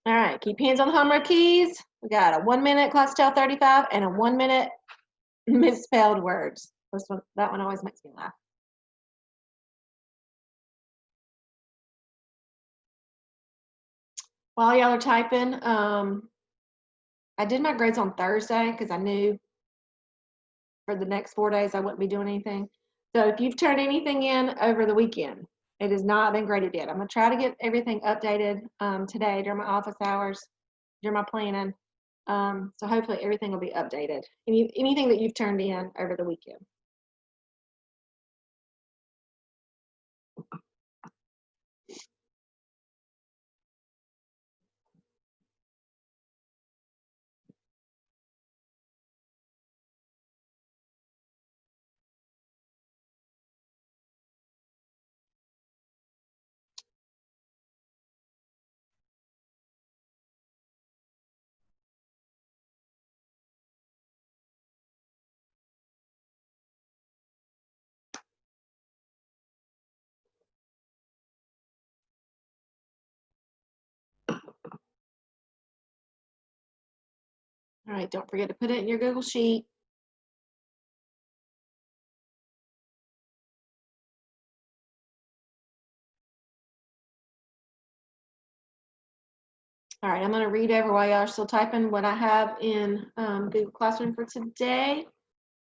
All right, keep your hands on the homework keys. We got a 1 minute class tell 35 and a 1 minute misspelled words. That one always makes me laugh. While y'all are typing, I did my grades on Thursday because I knew for the next 4 days I wouldn't be doing anything. So if you've turned anything in over the weekend, it has not been graded yet. I'm gonna try to get everything updated today during my office hours, during my planning. So hopefully everything will be updated. Anything that you've turned in over the weekend. All right, don't forget to put it in your Google Sheet. All right, I'm going to read over while y'all are still typing what I have in Google Classroom for today.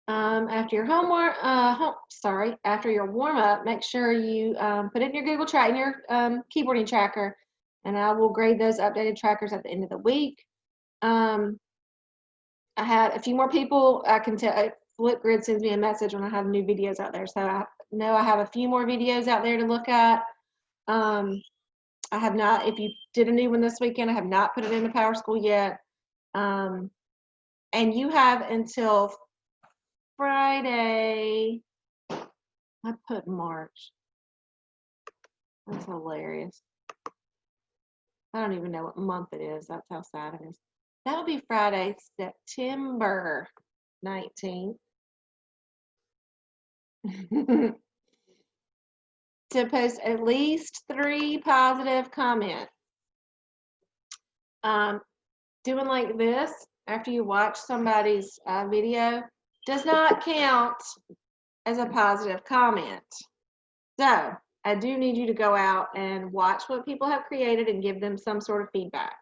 After your homework, after your warm-up, make sure you put it in your Google track, in your keyboarding tracker, and I will grade those updated trackers at the end of the week. I had a few more people. I can tell Flipgrid sends me a message when I have new videos out there, so I know I have a few more videos out there to look at. I have not, if you did a new one this weekend, I have not put it into PowerSchool yet. And you have until Friday. I put March. That's hilarious. I don't even know what month it is. That's how sad it is. That'll be Friday, September 19th. To post at least 3 positive comments. Doing like this after you watch somebody's video does not count as a positive comment. So I do need you to go out and watch what people have created and give them some sort of feedback.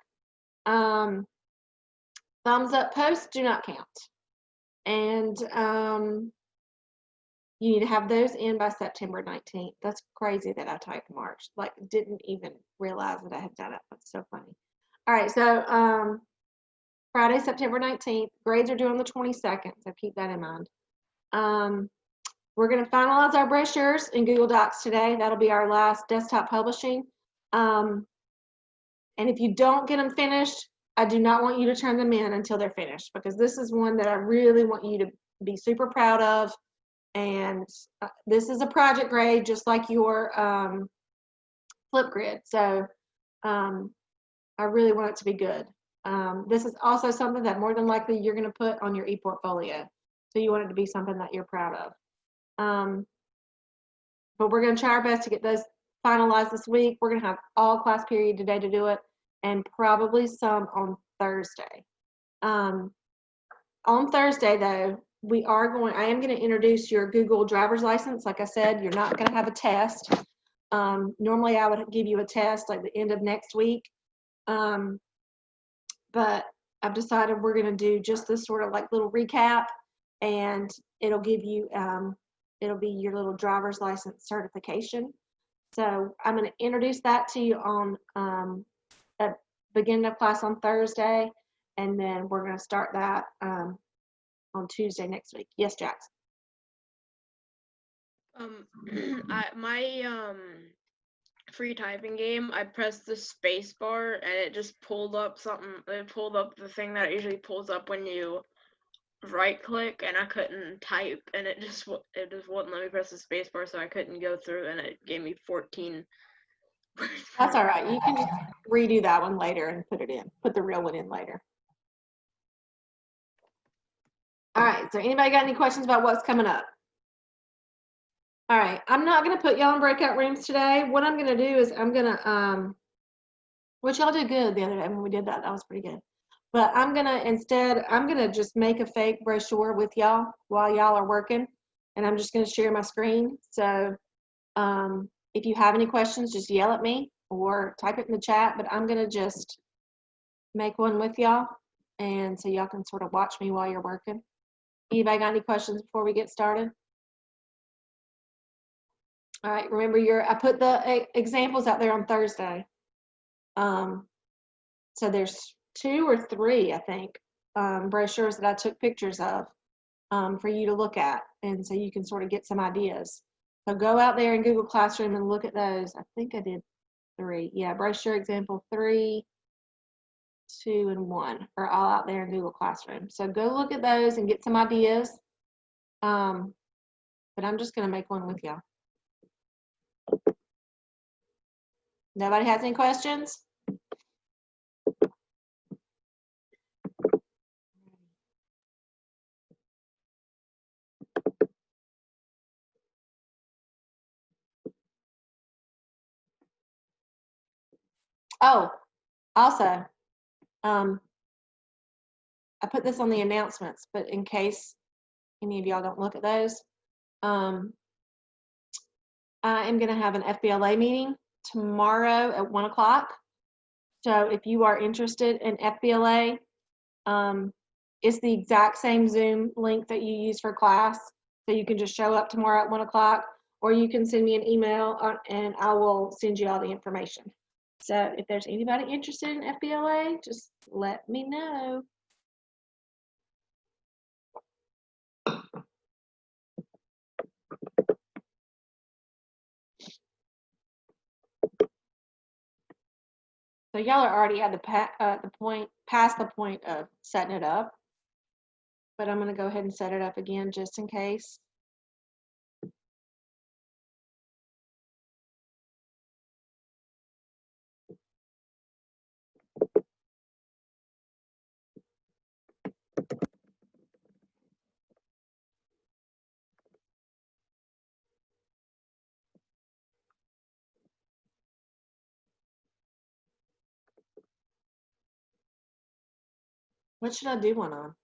Thumbs up posts do not count. And you need to have those in by September 19th. That's crazy that I typed March. Like, didn't even realize that I had done it. That's so funny. All right, so Friday, September 19th. Grades are due on the 22nd, so keep that in mind. We're going to finalize our brochures in Google Docs today. That'll be our last desktop publishing. And if you don't get them finished, I do not want you to turn them in until they're finished, because this is one that I really want you to be super proud of. And this is a project grade, just like your Flipgrid. So I really want it to be good. This is also something that more than likely you're going to put on your ePortfolio. So you want it to be something that you're proud of. But we're going to try our best to get those finalized this week. We're going to have all class period today to do it, and probably some on Thursday. On Thursday, though, I am going to introduce your Google driver's license. Like I said, you're not going to have a test. Normally I would give you a test like the end of next week. But I've decided we're going to do just this sort of like little recap, and it'll give you, it'll be your little driver's license certification. So I'm going to introduce that to you on at beginning of class on Thursday, and then we're going to start that on Tuesday next week. Yes, Jax. My free typing game, I pressed the space bar and it just pulled up something. It pulled up the thing that usually pulls up when you right click, and I couldn't type, and it just wouldn't let me press the space bar, so I couldn't go through, and it gave me 14 words. That's all right. You can just redo that one later and put the real one in later. All right, so anybody got any questions about what's coming up? All right, I'm not going to put y'all in breakout rooms today. What I'm going to do is I'm going to Which y'all did good the other day when we did that. That was pretty good. But I'm gonna just make a fake brochure with y'all while y'all are working, and I'm just gonna share my screen. So if you have any questions, just yell at me or type it in the chat. But I'm gonna just make one with y'all, and so y'all can sort of watch me while you're working. Anybody got any questions before we get started? All right, remember I put the examples out there on Thursday. So there's 2 or 3, I think, brochures that I took pictures of for you to look at, and so you can sort of get some ideas. So go out there in Google Classroom and look at those. I think I did 3. Yeah, brochure example 3, 2, and 1 are all out there in Google Classroom. So go look at those and get some ideas. But I'm just going to make one with y'all. Nobody has any questions? Oh, also, I put this on the announcements, but in case any of y'all don't look at those, I am going to have an FBLA meeting tomorrow at 1 o'clock. So if you are interested in FBLA, it's the exact same Zoom link that you use for class. So you can just show up tomorrow at 1 o'clock, or you can send me an email and I will send you all the information. So if there's anybody interested in FBLA, just let me know. So y'all are already at past the point of setting it up, but I'm going to go ahead and set it up again just in case. What should I do one on?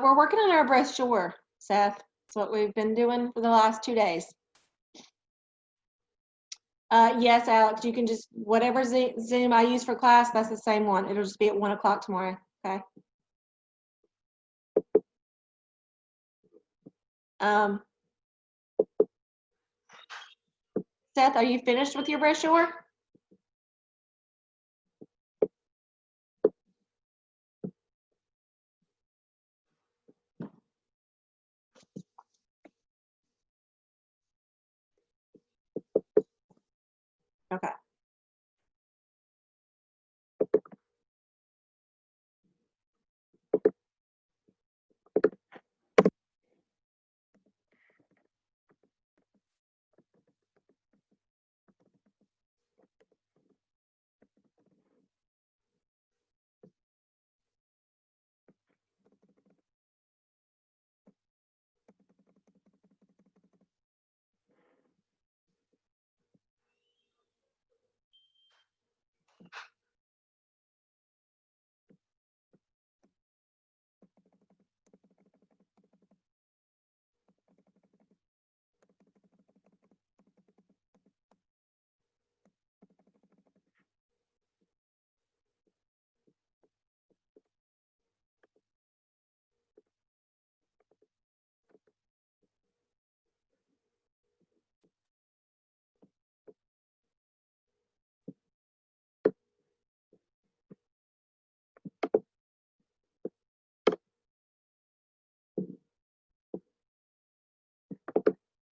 We're working on our brochure, Seth. That's what we've been doing for the last 2 days. Yes, Alex, you can just, whatever Zoom I use for class, that's the same one. It'll just be at 1 o'clock tomorrow, okay? Seth, are you finished with your brochure? Okay.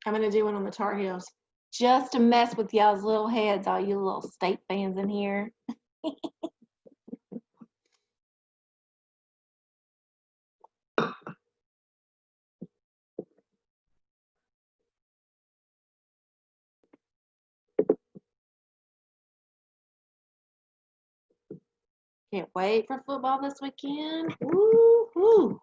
I'm gonna do one on the Tar Heels just to mess with y'all's little heads, all you little state fans in here. Can't wait for football this weekend. Woo-hoo.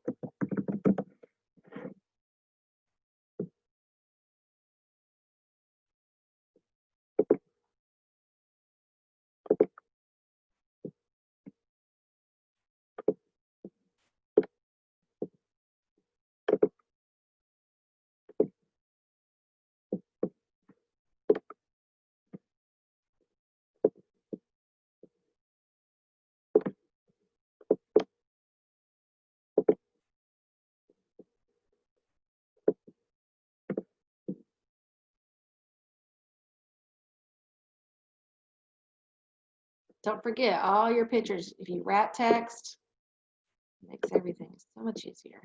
Don't forget all your pictures. If you wrap text, it makes everything so much easier.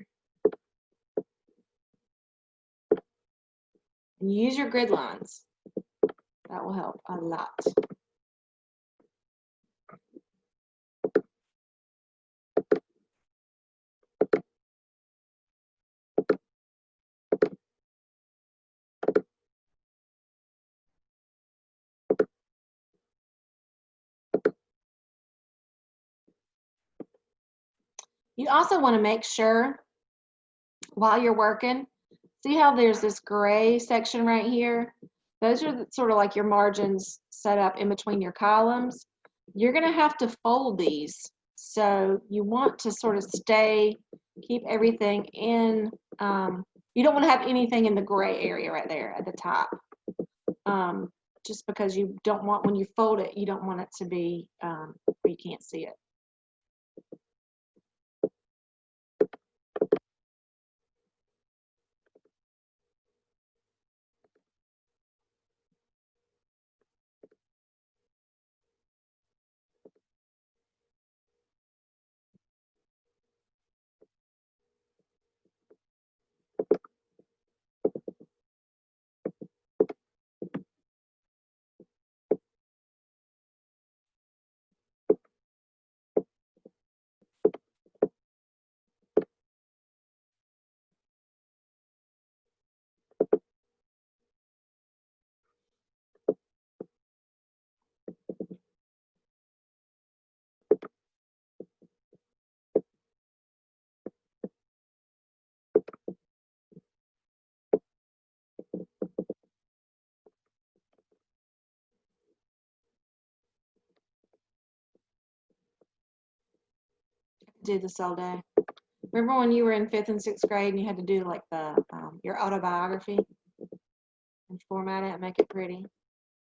And use your grid lines. That will help a lot. You also want to make sure while you're working, see how there's this gray section right here? Those are sort of like your margins set up in between your columns. You're going to have to fold these. So you want to sort of keep everything in, you don't want to have anything in the gray area right there at the top. Just because you don't want, when you fold it, you don't want it to be where you can't see it. Do this all day. Remember when you were in 5th and 6th grade and you had to do like the your autobiography and format it and make it pretty?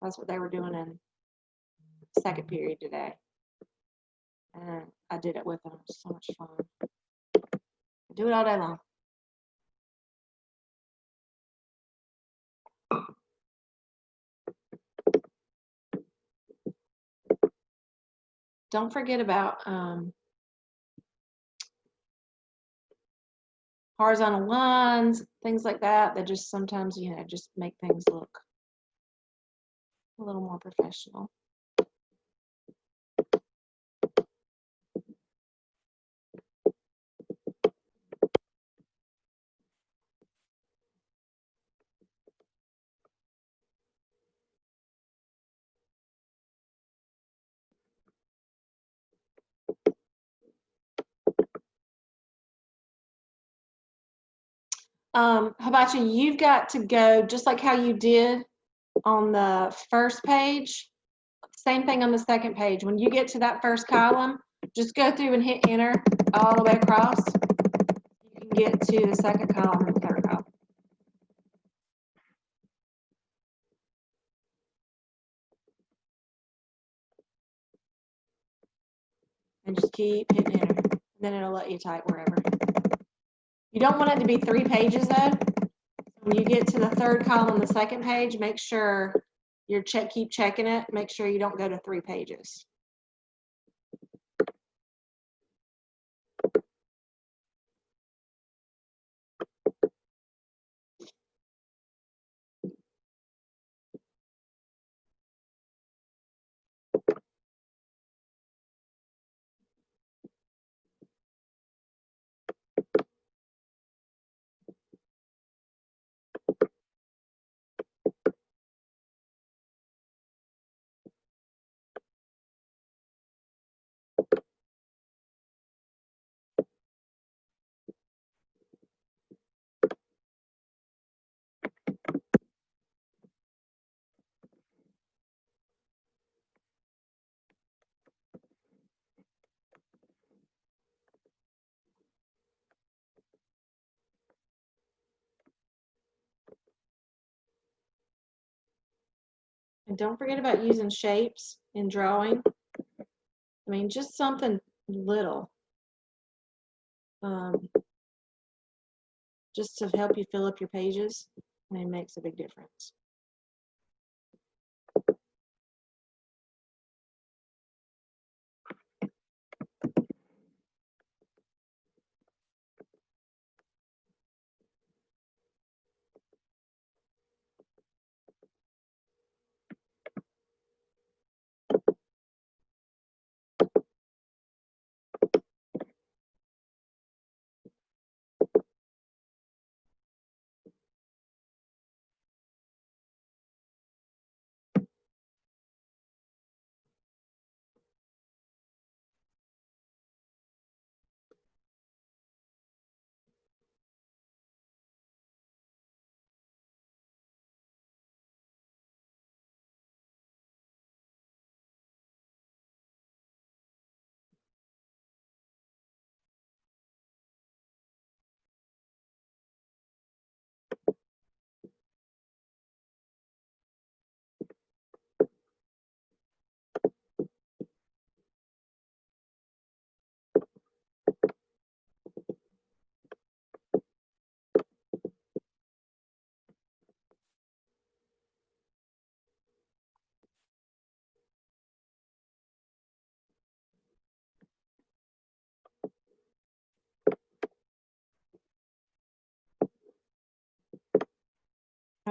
That's what they were doing in 2nd period today. And I did it with them. It was so much fun. I do it all day long. Don't forget about horizontal lines, things like that. That just sometimes, you know, just make things look a little more professional. Hibachi, you've got to go just like how you did on the first page. Same thing on the second page. When you get to that first column, just go through and hit enter all the way across. You can get to the second column and the third column. And just keep hitting enter. And then it'll let you type wherever. You don't want it to be 3 pages though. When you get to the third column on the second page, make sure you keep checking it. Make sure you don't go to 3 pages. And don't forget about using shapes in drawing. I mean, just something little. Just to help you fill up your pages, and it makes a big difference.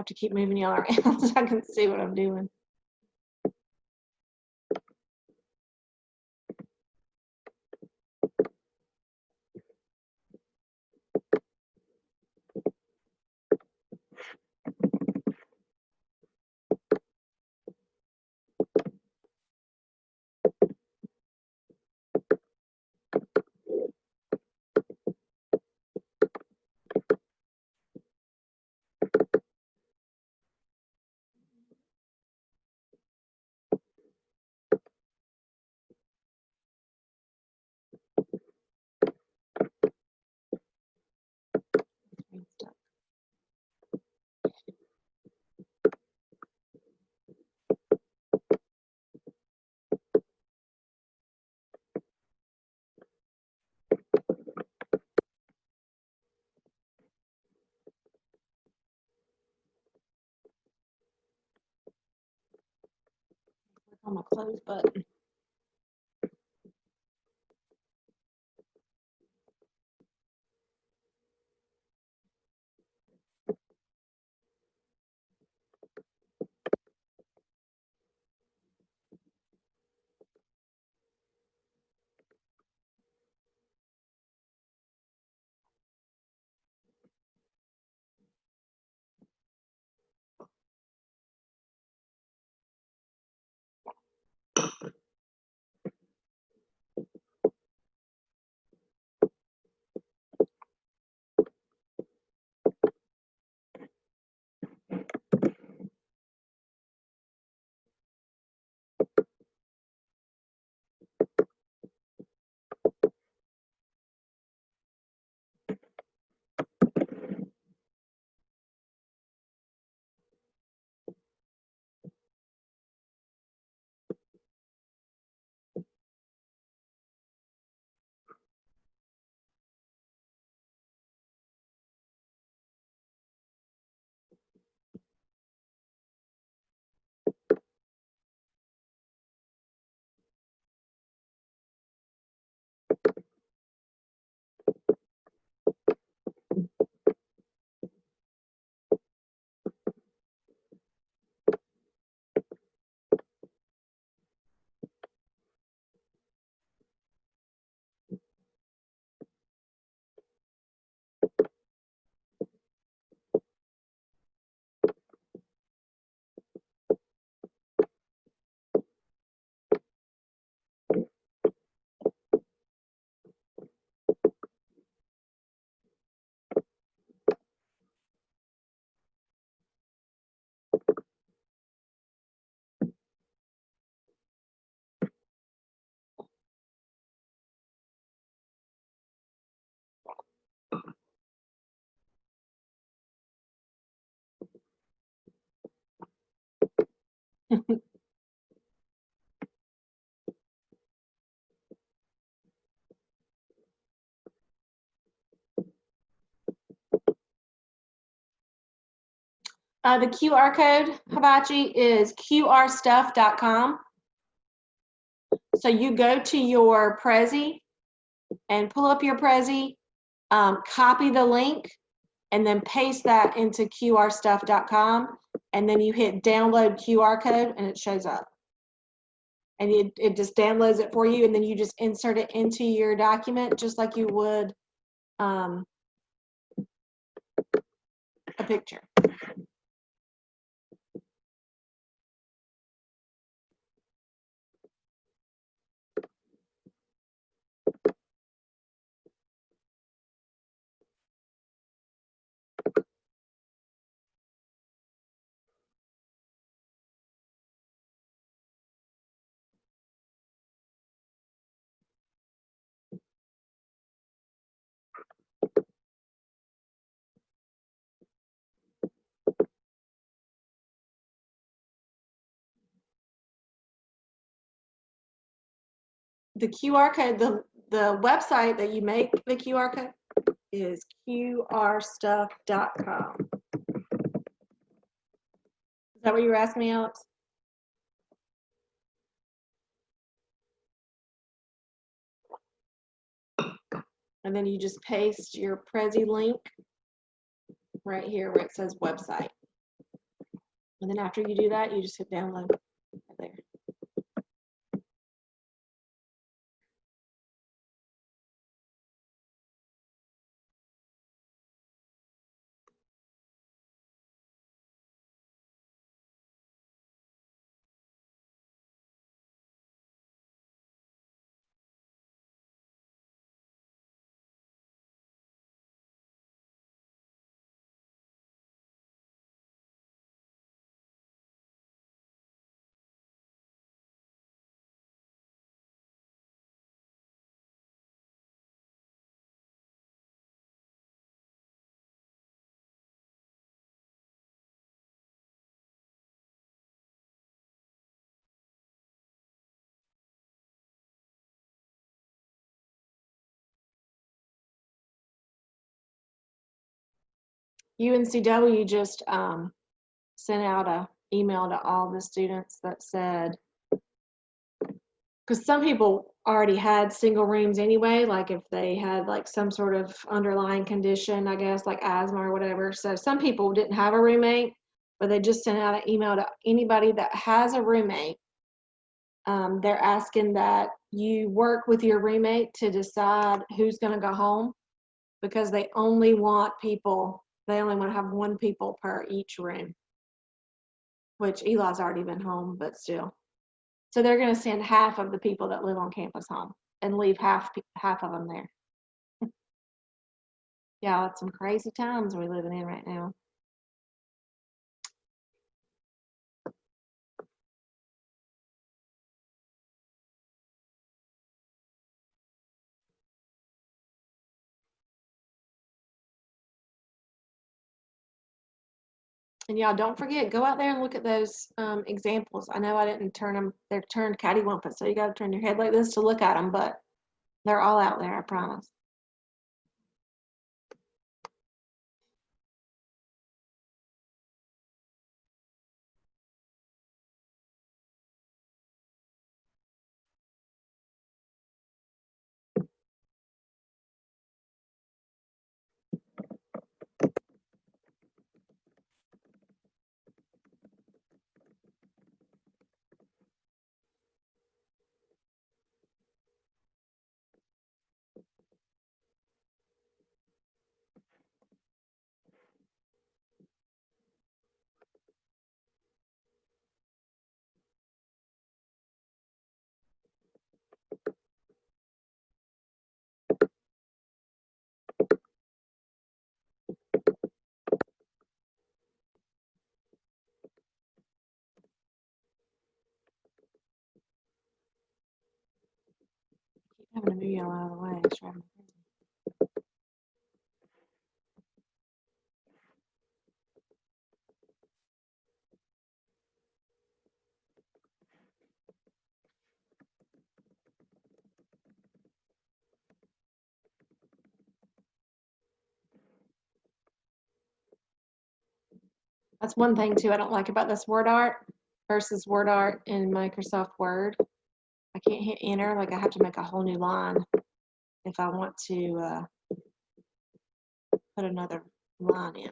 have to keep moving y'all around so I can see what I'm doing. On my close button. The QR code, Hibachi, is qrstuff.com. So you go to your Prezi and pull up your Prezi, copy the link, and then paste that into qrstuff.com, and then you hit download QR code and it shows up. And it just downloads it for you, and then you just insert it into your document just like you would a picture. The QR code, the website that you make the QR code is qrstuff.com. Is that what you were asking me, Alex? And then you just paste your Prezi link right here where it says website. And then after you do that, you just hit download right there. UNCW just sent out a email to all the students that said, because some people already had single rooms anyway, like if they had like some sort of underlying condition, I guess, like asthma or whatever. So some people didn't have a roommate, but they just sent out an email to anybody that has a roommate. They're asking that you work with your roommate to decide who's going to go home, because they only want to have one people per each room, which Eli's already been home, but still. So they're going to send half of the people that live on campus home and leave half of them there. Yeah, it's some crazy times we're living in right now. And y'all don't forget, go out there and look at those examples. I know I didn't turn them, they're turned cattywampus, so you got to turn your head like this to look at them, but they're all out there, I promise. Keep having to move y'all out of the way. It's driving me crazy. That's one thing too I don't like about this word art versus word art in Microsoft Word. I can't hit enter, like I have to make a whole new line if I want to put another line in.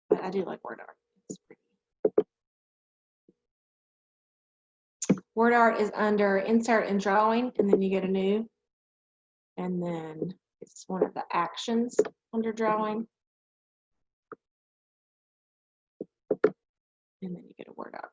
But I do like word art. It's pretty. Word art is under insert and drawing, and then you get a new, and then it's one of the actions under drawing, and then you get a word art.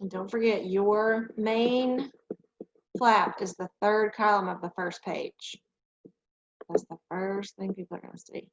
And don't forget, your main flap is the third column of the first page. That's the first thing people are going to see.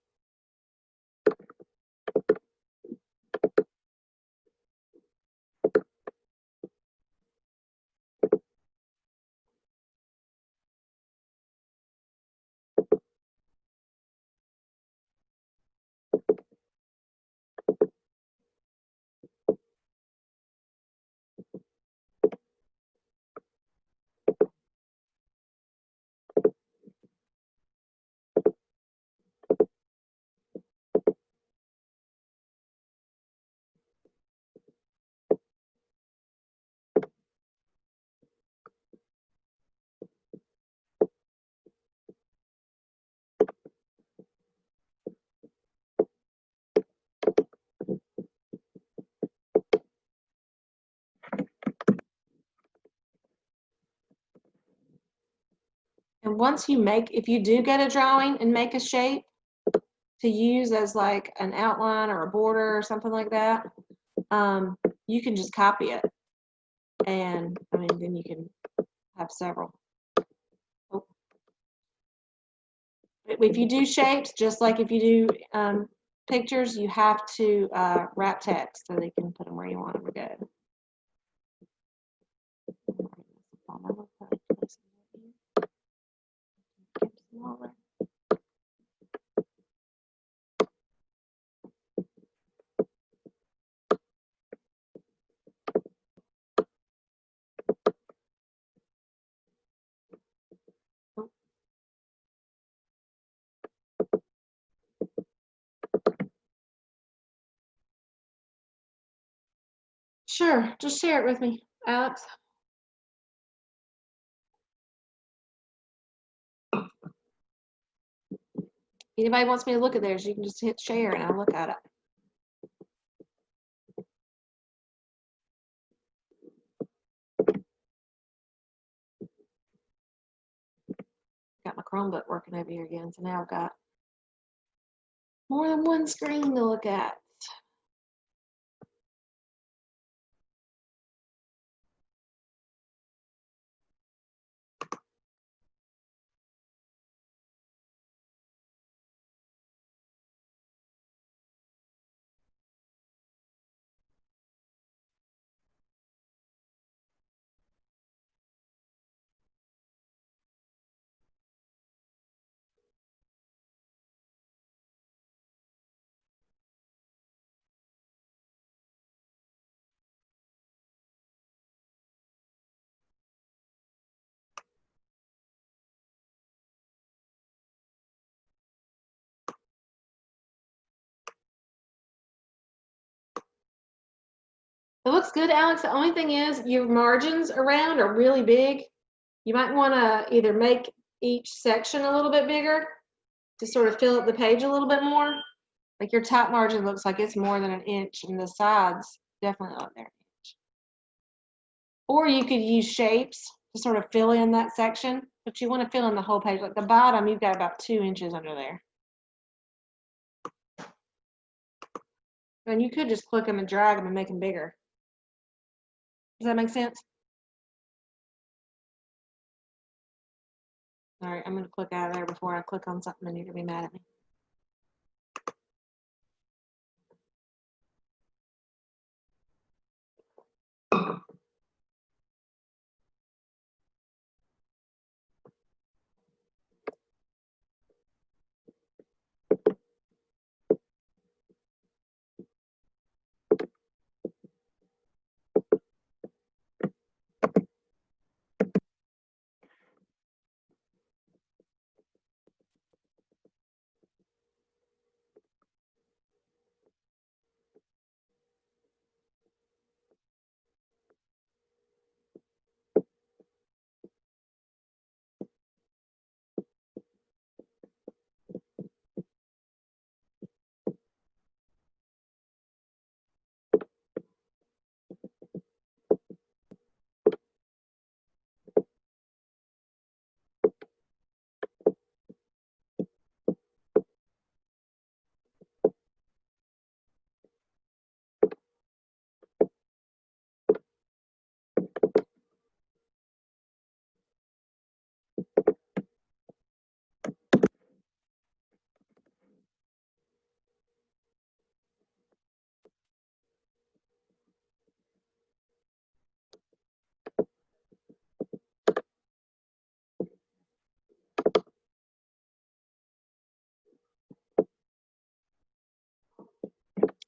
And once you make, if you do get a drawing and make a shape to use as like an outline or a border or something like that, you can just copy it. And I mean, then you can have several. Oh. If you do shapes, just like if you do pictures, you have to wrap text so they can put them where you want them to go. Sure, just share it with me, Alex. Anybody wants me to look at theirs, you can just hit share and I'll look at it. Got my Chromebook working over here again, so now I've got more than one screen to look at. It looks good, Alex. The only thing is your margins around are really big. You might want to either make each section a little bit bigger to sort of fill up the page a little bit more. Like your top margin looks like it's more than an inch, and the sides definitely not there. Or you could use shapes to sort of fill in that section, but you want to fill in the whole page. Like the bottom, you've got about 2 inches under there. And you could just click them and drag them and make them bigger. Does that make sense? All right, I'm going to click out of there before I click on something and you're going to be mad at me.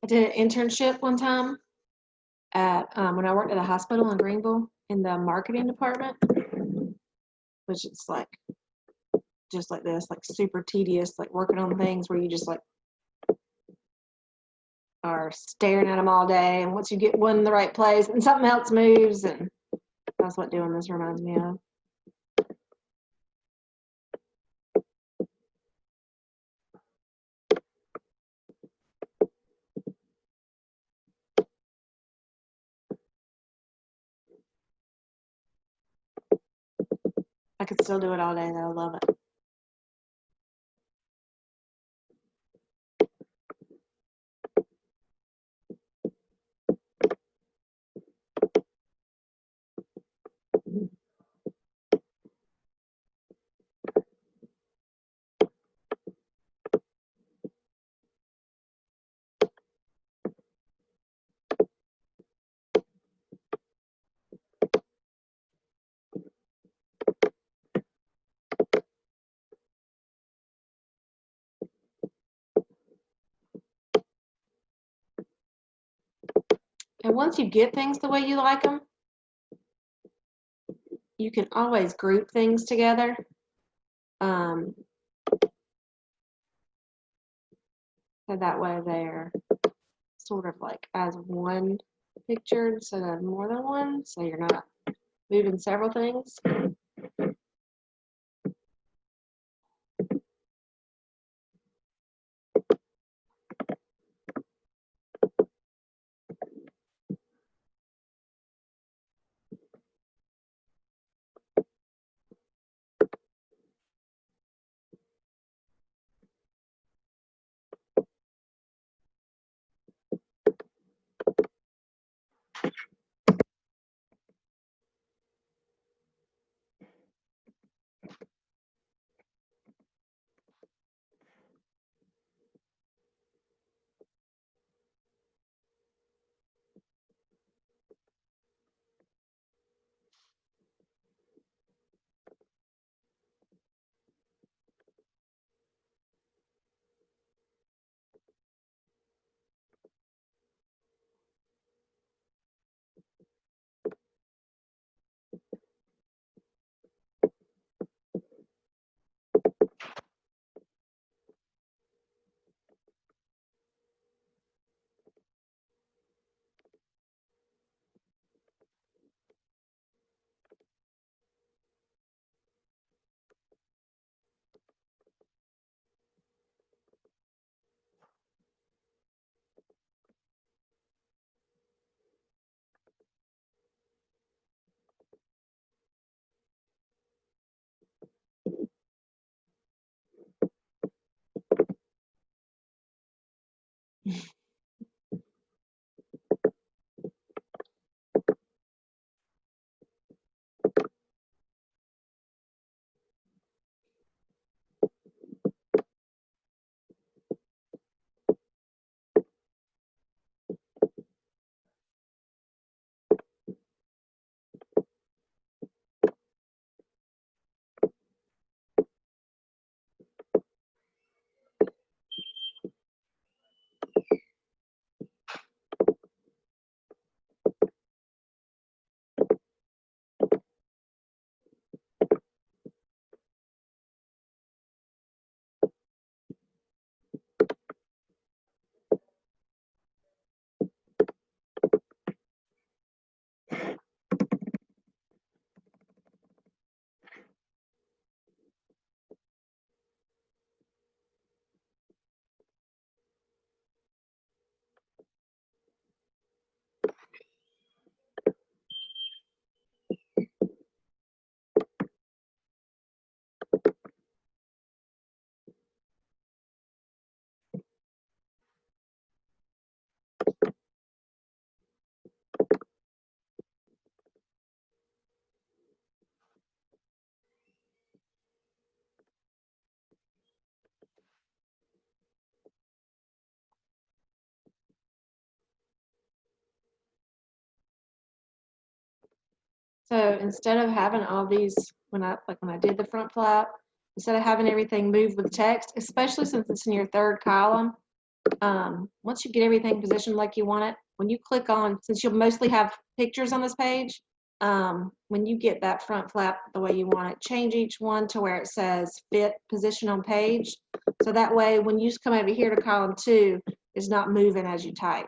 did an internship one time at when I worked at a hospital in Greenville in the marketing department, which is like just like this, like super tedious, like working on things where you just like are staring at them all day, and once you get one in the right place and something else moves, and that's what doing this reminds me of. I could still do it all day though. I love it. And once you get things the way you like them, you can always group things together. So that way they're sort of like as one picture instead of more than one, so you're not moving several things. So instead of having all these, when I did the front flap, instead of having everything move with text, especially since it's in your third column, Once you get everything positioned like you want it, when you click on, since you'll mostly have pictures on this page, when you get that front flap the way you want it, change each one to where it says fit position on page. So that way, when you come over here to column 2, it's not moving as you type.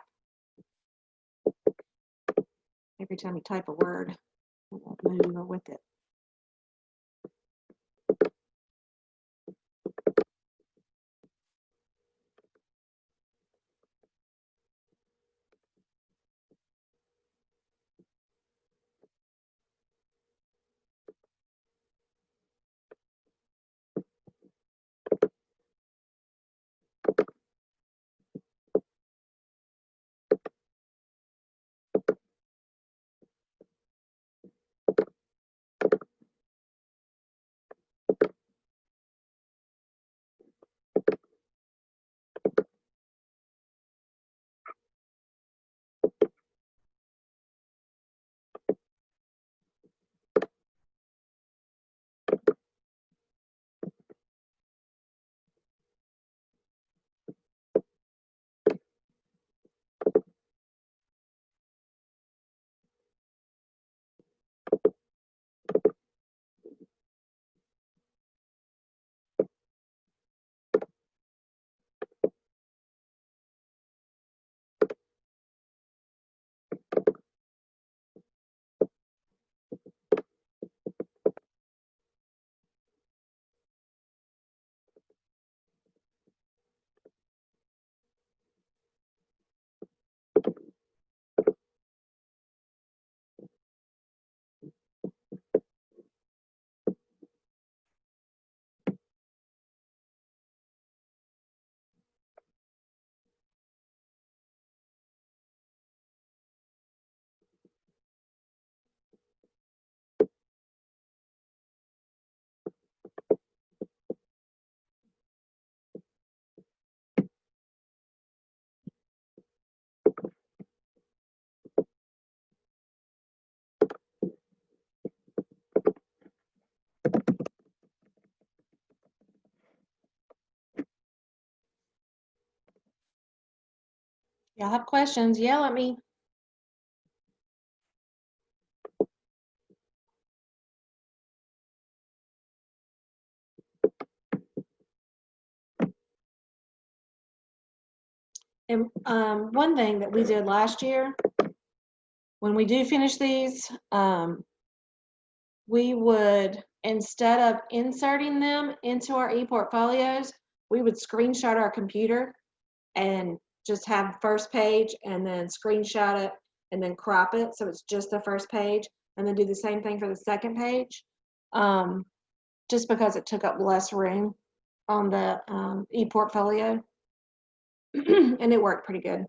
Every time you type a word, it won't move with it. Y'all have questions, yell at me. And one thing that we did last year, when we do finish these, we would, instead of inserting them into our e-portfolios, we would screenshot our computer and just have first page and then screenshot it and then crop it so it's just the first page, and then do the same thing for the second page, just because it took up less room on the e-portfolio. And it worked pretty good.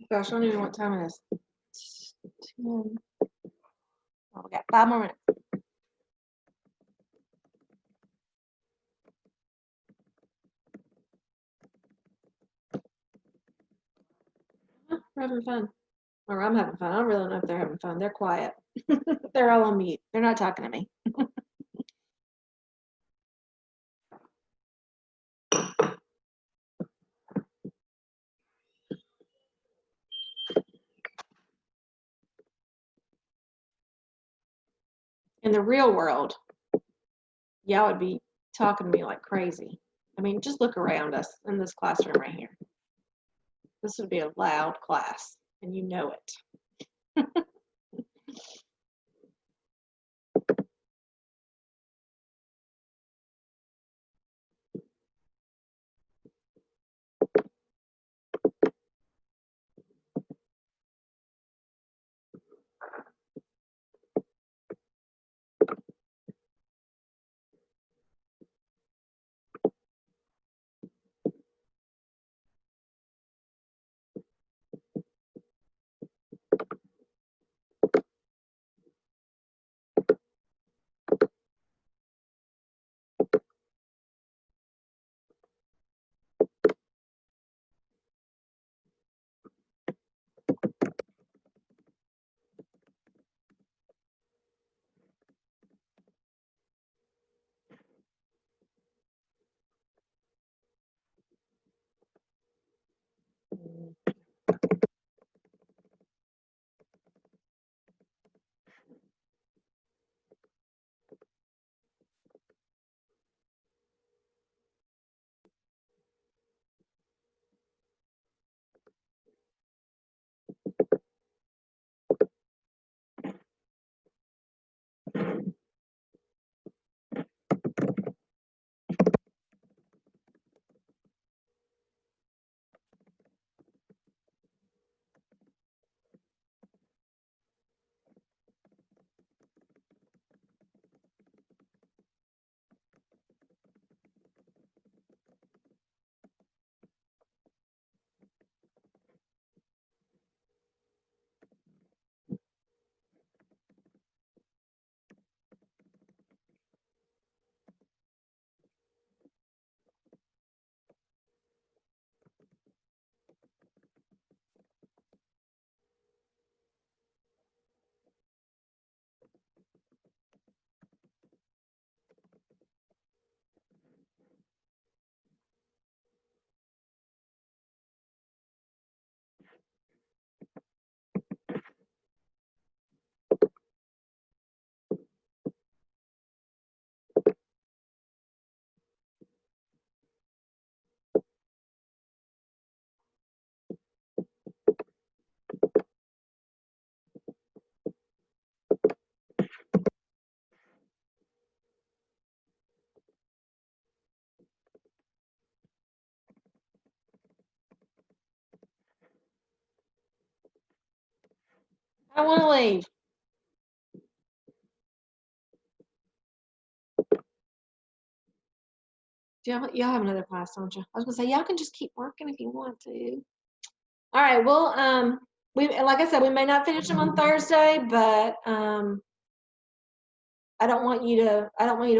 Gosh, I don't even know what time it is. It's 10. Oh, we got 5 more minutes. We're having fun. Or I'm having fun. I don't really know if they're having fun. They're quiet. They're all on mute. They're not talking to me. In the real world, y'all would be talking to me like crazy. I mean, just look around us in this classroom right here. This would be a loud class, and you know it. I want to leave. Y'all have another class, don't you? I was gonna say y'all can just keep working if you want to. All right. Well, we like I said, we may not finish them on Thursday, but I don't want you to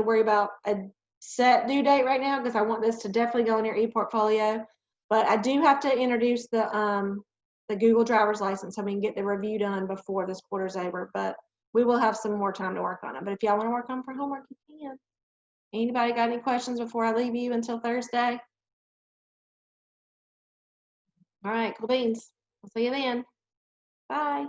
worry about a set due date right now because I want this to definitely go in your e-portfolio. But I do have to introduce the Google driver's license so we can get the review done before this quarter's over. But we will have some more time to work on it. But if y'all want to work on for homework, you can. Anybody got any questions before I leave you until Thursday? All right, cool beans. I'll see you then. Bye.